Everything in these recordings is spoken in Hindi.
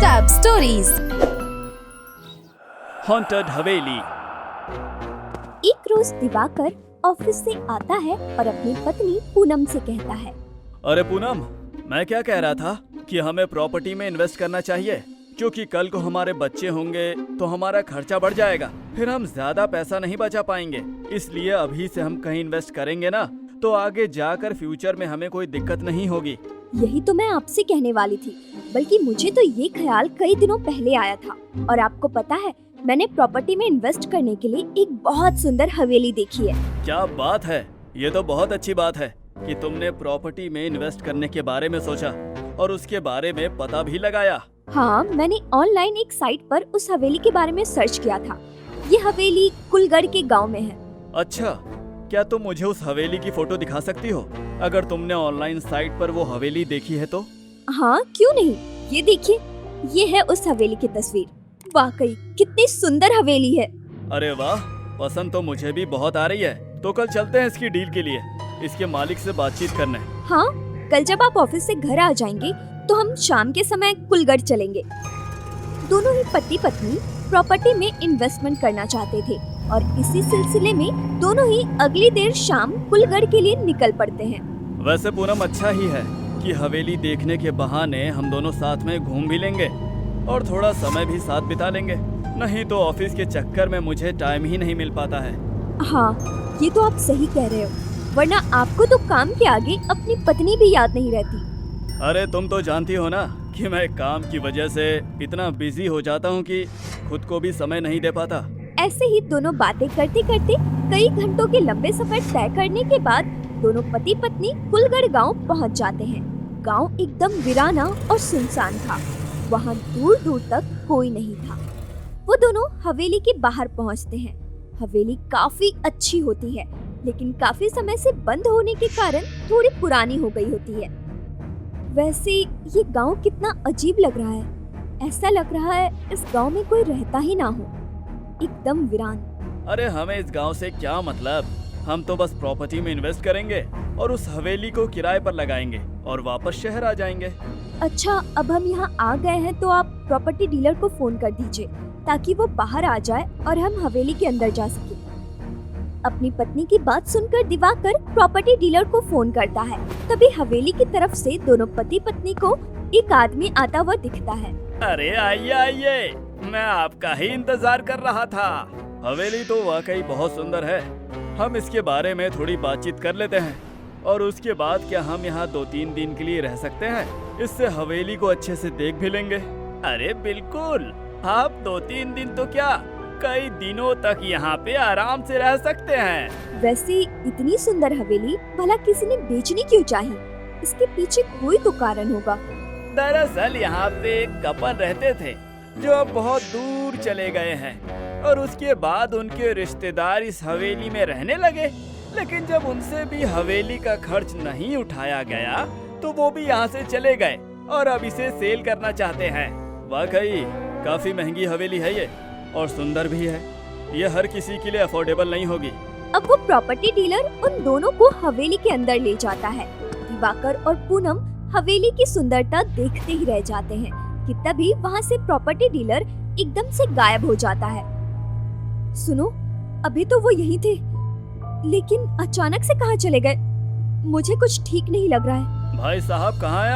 Tab stories. हॉन्टेड हवेली। एक रोज दिवाकर ऑफिस से आता है और अपनी पत्नी पूनम से कहता है, अरे पूनम, मैं क्या कह रहा था कि हमें प्रॉपर्टी में इन्वेस्ट करना चाहिए, क्योंकि कल को हमारे बच्चे होंगे तो हमारा खर्चा बढ़ जाएगा, फिर हम ज्यादा पैसा नहीं बचा पाएंगे। इसलिए अभी से हम कहीं इन्वेस्ट करेंगे ना, तो आगे जाकर फ्यूचर में हमें कोई दिक्कत नहीं होगी। यही तो मैं आपसे कहने वाली थी, बल्कि मुझे तो ये ख्याल कई दिनों पहले आया था। और आपको पता है, मैंने प्रॉपर्टी में इन्वेस्ट करने के लिए एक बहुत सुंदर हवेली देखी है। क्या बात है, ये तो बहुत अच्छी बात है कि तुमने प्रॉपर्टी में इन्वेस्ट करने के बारे में सोचा और उसके बारे में पता भी लगाया। हाँ, मैंने ऑनलाइन एक साइट पर उस हवेली के बारे में सर्च किया था। ये हवेली कुलगढ़ के गांव में है। अच्छा, क्या तुम मुझे उस हवेली की फोटो दिखा सकती हो, अगर तुमने ऑनलाइन साइट पर वो हवेली देखी है तो? हाँ, क्यों नहीं। ये देखिए, ये है उस हवेली की तस्वीर। वाकई कितनी सुंदर हवेली है। अरे वाह, पसंद तो मुझे भी बहुत आ रही है। तो कल चलते हैं इसकी डील के लिए, इसके मालिक से बातचीत करने। हाँ, कल जब आप ऑफिस से घर आ जाएंगे तो हम शाम के समय कुलगढ़ चलेंगे। दोनों ही पति पत्नी प्रॉपर्टी में इन्वेस्टमेंट करना चाहते थे और इसी सिलसिले में दोनों ही अगली देर शाम कुलगढ़ के लिए निकल पड़ते हैं। वैसे पूनम, अच्छा ही है कि हवेली देखने के बहाने हम दोनों साथ में घूम भी लेंगे और थोड़ा समय भी साथ बिता लेंगे। नहीं तो ऑफिस के चक्कर में मुझे टाइम ही नहीं मिल पाता है। हाँ, ये तो आप सही कह रहे हो, वरना आपको तो काम के आगे अपनी पत्नी भी याद नहीं रहती। अरे तुम तो जानती हो ना कि मैं काम की वजह से इतना बिजी हो जाता हूँ कि खुद को भी समय नहीं दे पाता। ऐसे ही दोनों बातें करते करते कई घंटों के लंबे सफर तय करने के बाद दोनों पति पत्नी कुलगढ़ गांव पहुंच जाते हैं। गांव एकदम वीराना और सुनसान था। वहां दूर दूर तक कोई नहीं था। वो दोनों हवेली के बाहर पहुंचते हैं। हवेली काफी अच्छी होती है, लेकिन काफी समय से बंद होने के कारण थोड़ी पुरानी हो गई होती है। वैसे ये गांव कितना अजीब लग रहा है। ऐसा लग रहा है इस गांव में कोई रहता ही ना हो, एकदम वीरान। अरे हमें इस गांव से क्या मतलब, हम तो बस प्रॉपर्टी में इन्वेस्ट करेंगे और उस हवेली को किराए पर लगाएंगे और वापस शहर आ जाएंगे। अच्छा, अब हम यहाँ आ गए हैं तो आप प्रॉपर्टी डीलर को फोन कर दीजिए ताकि वो बाहर आ जाए और हम हवेली के अंदर जा सके। अपनी पत्नी की बात सुनकर दिवाकर प्रॉपर्टी डीलर को फोन करता है। तभी हवेली की तरफ से दोनों पति पत्नी को एक आदमी आता हुआ दिखता है। अरे आइए आइए, मैं आपका ही इंतजार कर रहा था। हवेली तो वाकई बहुत सुंदर है, हम इसके बारे में थोड़ी बातचीत कर लेते हैं और उसके बाद क्या हम यहाँ 2-3 दिन के लिए रह सकते हैं? इससे हवेली को अच्छे से देख भी लेंगे। अरे बिल्कुल, आप 2-3 दिन तो क्या, कई दिनों तक यहाँ पे आराम से रह सकते हैं। वैसे इतनी सुंदर हवेली भला किसी ने बेचनी क्यों चाही? इसके पीछे कोई तो कारण होगा। दरअसल यहाँ पे एक कपल रहते थे जो अब बहुत दूर चले गए हैं और उसके बाद उनके रिश्तेदार इस हवेली में रहने लगे। लेकिन जब उनसे भी हवेली का खर्च नहीं उठाया गया तो वो भी यहाँ से चले गए और अब इसे सेल करना चाहते हैं। वाकई काफी महंगी हवेली है ये और सुंदर भी है, ये हर किसी के लिए अफोर्डेबल नहीं होगी। अब वो प्रॉपर्टी डीलर उन दोनों को हवेली के अंदर ले जाता है। दिवाकर और पूनम हवेली की सुंदरता देखते ही रह जाते हैं कि तभी वहाँ से प्रॉपर्टी डीलर एकदम से गायब हो जाता है। सुनो, अभी तो वो यहीं थे, लेकिन अचानक से कहाँ चले गए? मुझे कुछ ठीक नहीं लग रहा है। भाई साहब, कहाँ हैं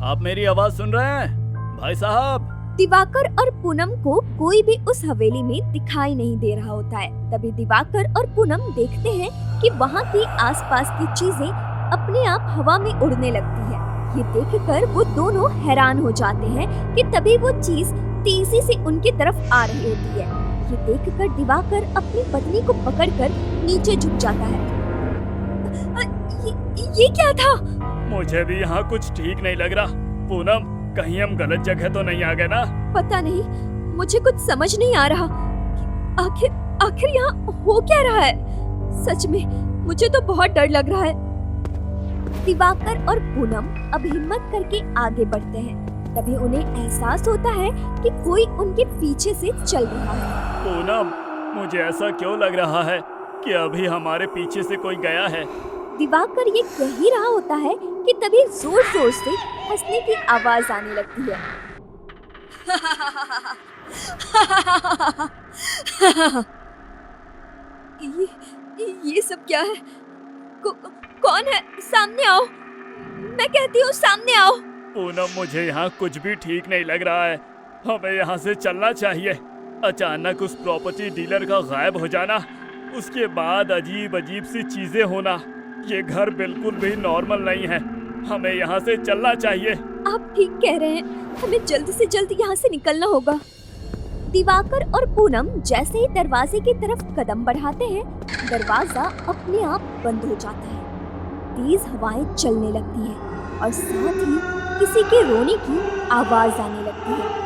आप मेरी आवाज सुन रहे हैं? भाई साहब। दिवाकर और पूनम को कोई भी उस हवेली में दिखाई नहीं दे रहा होता है। तभी दिवाकर और पूनम देखते हैं कि वहाँ की आसपास की चीजें अपने आप हवा में उड़ने लगती है। ये देखकर वो दोनों हैरान हो जाते हैं कि तभी वो चीज तेजी से उनकी तरफ आ रही होती है। ये देखकर दिवाकर अपनी पत्नी को पकड़कर नीचे झुक जाता है। ये क्या था? मुझे भी यहाँ कुछ ठीक नहीं लग रहा। पूनम, कहीं हम गलत जगह तो नहीं आ गए ना? पता नहीं, मुझे कुछ समझ नहीं आ रहा। आखिर यहाँ हो क्या रहा है? सच में मुझे तो बहुत डर लग रहा है। दिवाकर और पूनम अब हिम्मत करके आगे बढ़ते हैं। तभी उन्हें एहसास होता है कि कोई उनके पीछे से चल रहा है। पूनम, मुझे ऐसा क्यों लग रहा है कि अभी हमारे पीछे से कोई गया है? दिवाकर ये कह ही रहा होता है कि तभी जोर जोर से हंसने की आवाज आने लगती है। ये सब क्या है? कौन है? सामने आओ, मैं कहती हूँ सामने आओ। पूनम, मुझे यहाँ कुछ भी ठीक नहीं लग रहा है। हमें यहाँ से चलना चाहिए। अचानक उस प्रॉपर्टी डीलर का गायब हो जाना, उसके बाद अजीब अजीब सी चीजें होना, ये घर बिल्कुल भी नॉर्मल नहीं है। हमें यहाँ से चलना चाहिए। आप ठीक कह रहे हैं, हमें जल्द से जल्द यहाँ से निकलना होगा। दिवाकर और पूनम जैसे ही दरवाजे की तरफ कदम बढ़ाते हैं, दरवाजा अपने आप बंद हो जाता है। तेज हवाएं चलने लगती हैं और साथ ही किसी के रोने की आवाज आने लगती है।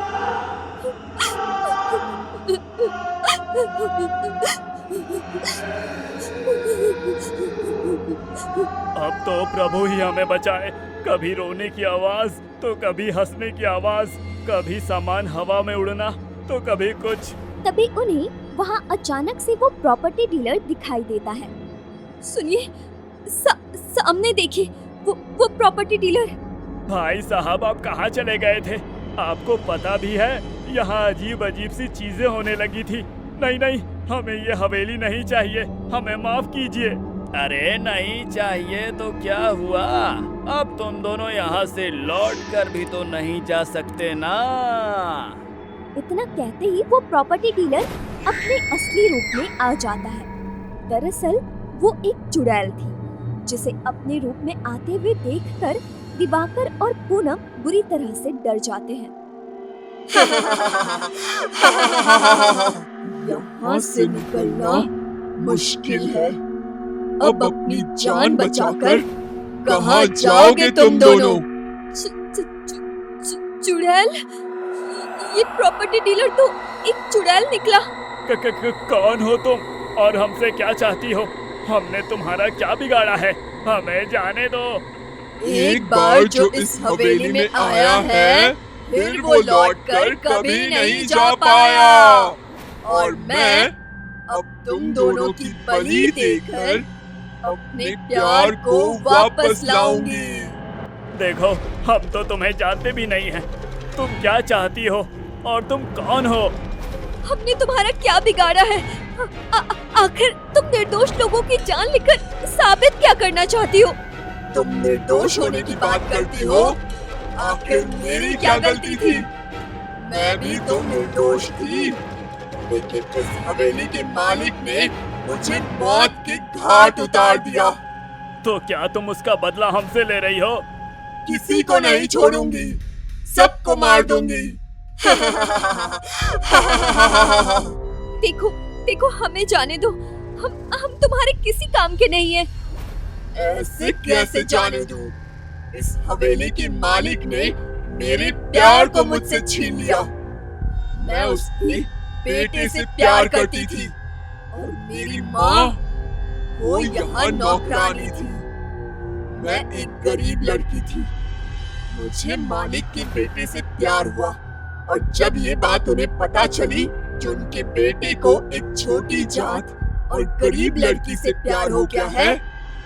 अब तो प्रभु ही हमें बचाए। कभी रोने की आवाज तो कभी हंसने की आवाज, कभी सामान हवा में उड़ना तो कभी कुछ। तभी उन्हें वहाँ अचानक से वो प्रॉपर्टी डीलर दिखाई देता है। सुनिए, सामने देखिए, वो प्रॉपर्टी डीलर। भाई साहब, आप कहाँ चले गए थे? आपको पता भी है यहाँ अजीब अजीब सी चीजें होने लगी थी। नहीं नहीं, हमें ये हवेली नहीं चाहिए, हमें माफ कीजिए। अरे नहीं चाहिए तो क्या हुआ? अब तुम दोनों यहाँ से लौट कर भी तो नहीं जा सकते ना। इतना कहते ही वो प्रॉपर्टी डीलर अपने असली रूप में आ जाता है। दरअसल वो एक चुड़ैल थी, जिसे अपने रूप में आते हुए देखकर दिवाकर और पूनम बुरी तरह से डर जाते हैं। यहाँ से निकलना मुश्किल है। अब अपनी जान बचाकर कहाँ जाओगे तुम दोनों? चुड़ैल? ये प्रॉपर्टी डीलर तो एक चुड़ैल निकला। कौन हो तुम और हमसे क्या चाहती हो? हमने तुम्हारा क्या बिगाड़ा है? हमें जाने दो। एक बार जो इस हवेली में आया है, फिर वो लौटकर कभी नहीं जा पाया। और मैं अब तुम दोनों की बलि देकर अपने प्यार को वापस लाऊंगी। देखो, हम तो तुम्हें जानते भी नहीं हैं। तुम क्या चाहती हो और तुम कौन हो? हमने तुम्हारा क्या बिगाड़ा है? आखिर तुम निर्दोष लोगों की जान लेकर साबित क्या करना चाहती हो? तुम निर्दोष होने की बात करती हो? आखिर मेरी क्या गलती थी? मैं भी तो निर्दोष थी, लेकिन इस हवेली के मालिक ने मुझे मौत के घाट उतार दिया। तो क्या तुम उसका बदला हमसे ले रही हो? किसी को नहीं छोड़ूंगी, सबको मार दूंगी। देखो हमें जाने दो। हम तुम्हारे किसी काम के नहीं हैं। ऐसे कैसे जाने दूं? इस हवेली के मालिक ने मेरे प्यार को मुझसे छीन लिया। मैं उसके बेटे से प्यार करती थी और मेरी माँ वो यहाँ नौकरानी थी। मैं एक गरीब लड़की थी। मुझे मालिक के बेटे से प्यार हुआ और जब ये बात उन्हें पता चली कि उनके बेटे को एक छोटी जात और गरीब लड़की से प्यार हो गया है,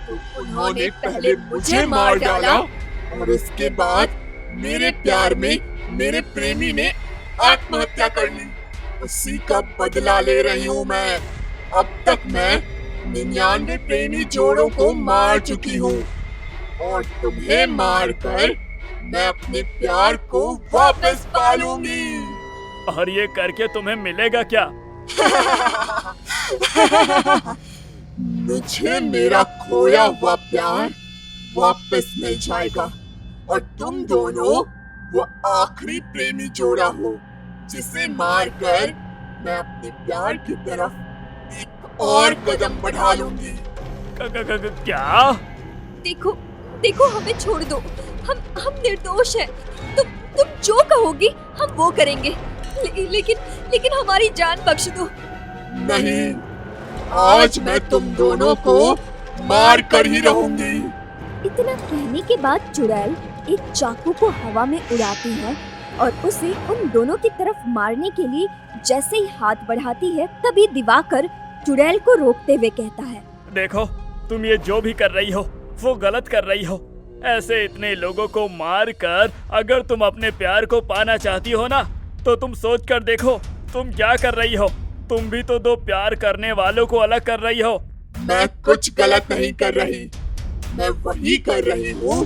तो उन्होंने पहले मुझे मार डाला और उसके बाद मेरे प्यार में मेरे प्रेमी ने आत्महत्या कर ली। उसी का बदला ले रही हूँ मैं। अब तक मैं 99 प्रेमी जोड़ों को मार चुकी हूँ और तुम्हें मारकर मैं अपने प्यार को वापस पालूंगी। और ये करके तुम्हें मिलेगा क्या? मुझे मेरा खोया हुआ प्यार वापस मिल जाएगा और तुम दोनों वो आखिरी प्रेमी जोड़ा हो जिसे मारकर मैं अपने प्यार की तरफ एक और कदम बढ़ा लूंगी। क्या? देखो हमें छोड़ दो। हम निर्दोष हैं। तुम जो कहोगी हम वो करेंगे। लेकिन हमारी जान बख्श दो। नहीं, आज मैं तुम दोनों को मार कर ही रहूंगी। इतना कहने के बाद चुड़ैल एक चाकू को हवा में उड़ाती है और उसे उन दोनों की तरफ मारने के लिए जैसे ही हाथ बढ़ाती है, तभी दिवाकर चुड़ैल को रोकते हुए कहता है, देखो, तुम ये जो भी कर रही हो वो गलत कर रही हो। ऐसे इतने लोगों को मार कर अगर तुम अपने प्यार को पाना चाहती हो ना, तो तुम सोच कर देखो तुम क्या कर रही हो। तुम भी तो दो प्यार करने वालों को अलग कर रही हो। मैं कुछ गलत नहीं कर रही, मैं वही कर रही हूँ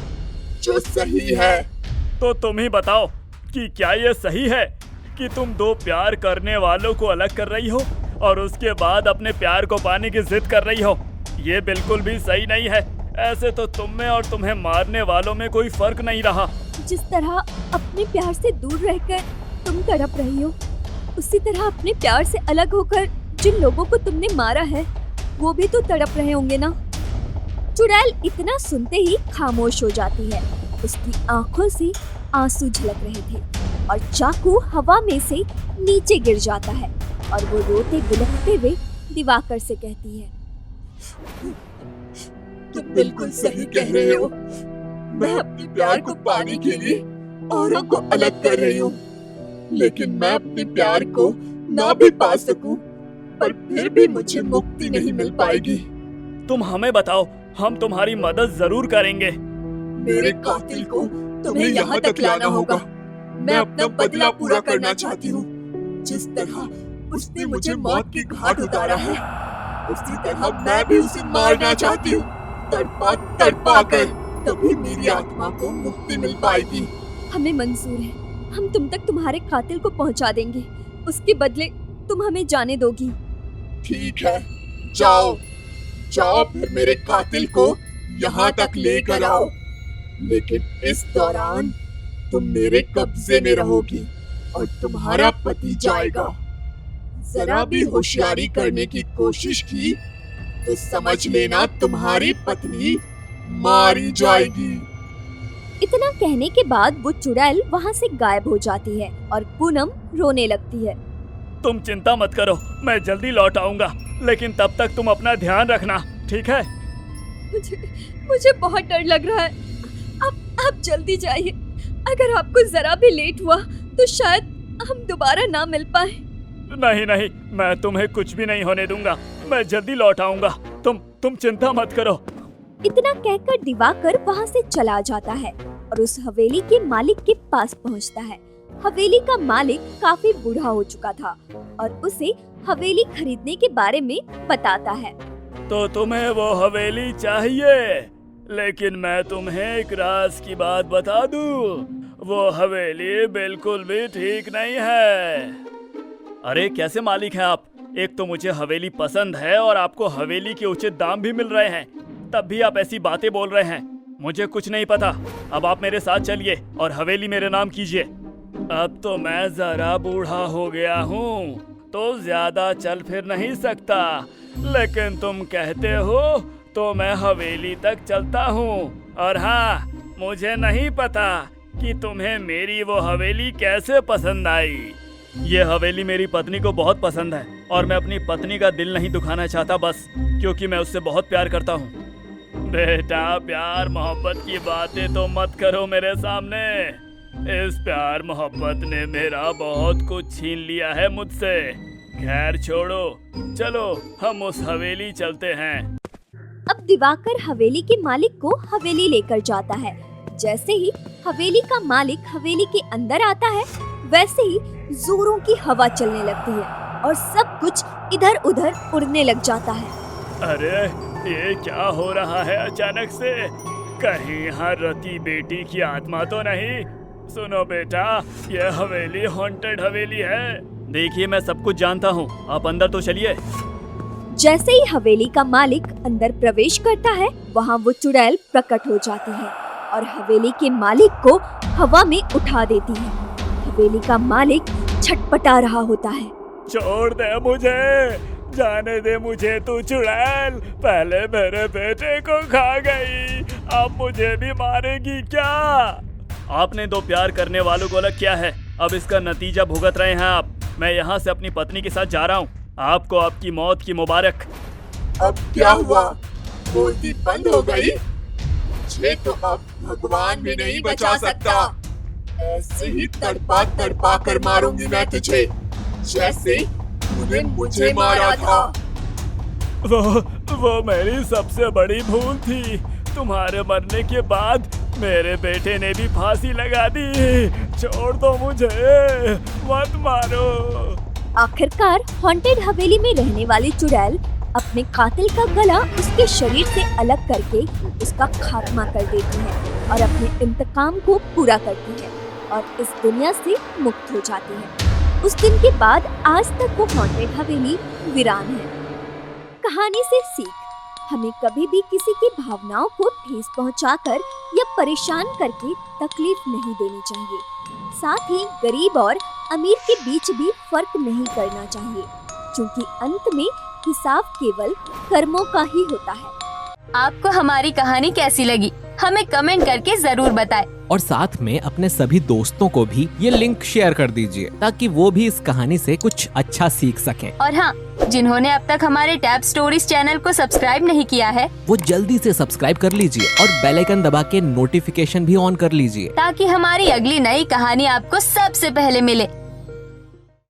जो सही है। तो तुम ही बताओ कि क्या ये सही है कि तुम दो प्यार करने वालों को अलग कर रही हो और उसके बाद अपने प्यार को पाने की जिद कर रही हो। ये बिल्कुल भी सही नहीं है। ऐसे तो तुम में और तुम्हें मारने वालों में कोई फर्क नहीं रहा। जिस तरह अपने प्यार से दूर रहकर तुम तड़प रही हो, उसी तरह अपने प्यार से अलग होकर जिन लोगों को तुमने मारा है वो भी तो तड़प रहे होंगे ना। चुड़ैल इतना सुनते ही खामोश हो जाती है। उसकी आंखों से आंसू झलक रहे थे और चाकू हवा में से नीचे गिर जाता है और वो रोते बिलखते हुए दिवाकर से कहती है, तुम बिल्कुल सही कह रहे हो। मैं अपने प्यार को पाने के लिए औरों को अलग कर रही हूँ, लेकिन मैं अपने प्यार को ना भी पा सकूं, पर फिर भी मुझे मुक्ति नहीं मिल पाएगी। तुम हमें बताओ, हम तुम्हारी मदद जरूर करेंगे। मेरे कातिल को तुम्हें यहाँ तक लाना होगा। मैं अपना बदला पूरा करना चाहती हूँ। जिस तरह उसने मुझे मौत की घाट उतारा है, उसी तरह मैं भी उसे मारना चाहती हूँ, तड़पा तड़पा कर। तभी मेरी आत्मा को मुक्ति मिल पाएगी। हमें मंजूर है, हम तुम तक तुम्हारे कातिल को पहुंचा देंगे। उसके बदले तुम हमें जाने दोगी। ठीक है, जाओ जाओ, फिर मेरे कातिल को यहाँ तक लेकर आओ। लेकिन इस दौरान तुम मेरे कब्जे में रहोगी और तुम्हारा पति जाएगा। जरा भी होशियारी करने की कोशिश की तो समझ लेना तुम्हारी पत्नी मारी जाएगी। इतना कहने के बाद वो चुड़ैल वहाँ से गायब हो जाती है और पूनम रोने लगती है। तुम चिंता मत करो, मैं जल्दी लौट आऊंगा, लेकिन तब तक तुम अपना ध्यान रखना, ठीक है? मुझे बहुत डर लग रहा है। आप जल्दी जाइए। अगर आपको जरा भी लेट हुआ तो शायद हम दोबारा ना मिल पाए। नहीं नहीं, मैं तुम्हें कुछ भी नहीं होने दूंगा। मैं जल्दी लौट आऊंगा। तुम चिंता मत करो। इतना कहकर दिवाकर वहाँ से चला जाता है और उस हवेली के मालिक के पास पहुँचता है। हवेली का मालिक काफी बूढ़ा हो चुका था और उसे हवेली खरीदने के बारे में बताता है। तो तुम्हें वो हवेली चाहिए, लेकिन मैं तुम्हें एक राज की बात बता दूं, वो हवेली बिल्कुल भी ठीक नहीं है। अरे कैसे मालिक हैं आप? एक तो मुझे हवेली पसंद है और आपको हवेली के उचित दाम भी मिल रहे हैं, तब भी आप ऐसी बातें बोल रहे हैं। मुझे कुछ नहीं पता। अब आप मेरे साथ चलिए और हवेली मेरे नाम कीजिए। अब तो मैं जरा बूढ़ा हो गया हूँ तो ज्यादा चल फिर नहीं सकता, लेकिन तुम कहते हो तो मैं हवेली तक चलता हूँ। और हाँ, मुझे नहीं पता कि तुम्हें मेरी वो हवेली कैसे पसंद आई। ये हवेली मेरी पत्नी को बहुत पसंद है और मैं अपनी पत्नी का दिल नहीं दुखाना चाहता, बस क्योंकि मैं उससे बहुत प्यार करता हूँ। बेटा, प्यार मोहब्बत की बातें तो मत करो मेरे सामने। इस प्यार मोहब्बत ने मेरा बहुत कुछ छीन लिया है मुझसे। खैर छोड़ो, चलो हम उस हवेली चलते हैं। अब दिवाकर हवेली के मालिक को हवेली लेकर जाता है। जैसे ही हवेली का मालिक हवेली के अंदर आता है, वैसे ही जोरों की हवा चलने लगती है और सब कुछ इधर उधर उड़ने लग जाता है। अरे ये क्या हो रहा है अचानक से? कहीं यहाँ रति बेटी की आत्मा तो नहीं? सुनो बेटा, ये हवेली हॉन्टेड हवेली है। देखिए, मैं सब कुछ जानता हूँ, आप अंदर तो चलिए। जैसे ही हवेली का मालिक अंदर प्रवेश करता है, वहाँ वो चुड़ैल प्रकट हो जाती है और हवेली के मालिक को हवा में उठा देती है। हवेली का मालिक छटपटा रहा होता है। छोड़ दे मुझे, जाने दे मुझे तू चुड़ैल। पहले मेरे बेटे को खा गई, अब मुझे भी मारेगी क्या? आपने दो प्यार करने वालों को अलग किया है, अब इसका नतीजा भुगत रहे हैं आप। मैं यहाँ से अपनी पत्नी के साथ जा रहा हूँ। आपको आपकी मौत की मुबारक। अब क्या हुआ? बोलती बंद हो गई? मुझे तो अब भगवान भी नहीं बचा सकता। ऐसे ही तड़पा तड़पा कर मारूंगी मैं तुझे, जैसे तूने मुझे मारा था। वो मेरी सबसे बड़ी भूल थी। तुम्हारे मरने के बाद मेरे बेटे ने भी फांसी लगा दी। छोड़ दो मुझे, मत मारो। आखिरकार हॉन्टेड हवेली में रहने वाली चुड़ैल अपने कातिल का गला उसके शरीर से अलग करके उसका खात्मा कर देती है और अपने इंतकाम को पूरा करती है और इस दुनिया से मुक्त हो जाती है। उस दिन के बाद आज तक वो हॉन्टेड हवेली वीरान है। कहानी से सीख, हमें कभी भी किसी की भावनाओं को ठेस पहुंचाकर या परेशान करके तकलीफ नहीं देनी चाहिए। साथ ही गरीब और अमीर के बीच भी फर्क नहीं करना चाहिए, क्योंकि अंत में हिसाब केवल कर्मों का ही होता है। आपको हमारी कहानी कैसी लगी हमें कमेंट करके जरूर बताएं। और साथ में अपने सभी दोस्तों को भी ये लिंक शेयर कर दीजिए ताकि वो भी इस कहानी से कुछ अच्छा सीख सकें। और हाँ, जिन्होंने अब तक हमारे टैब स्टोरीज चैनल को सब्सक्राइब नहीं किया है वो जल्दी से सब्सक्राइब कर लीजिए और बेल आइकन दबा के नोटिफिकेशन भी ऑन कर लीजिए ताकि हमारी अगली नई कहानी आपको सबसे पहले मिले।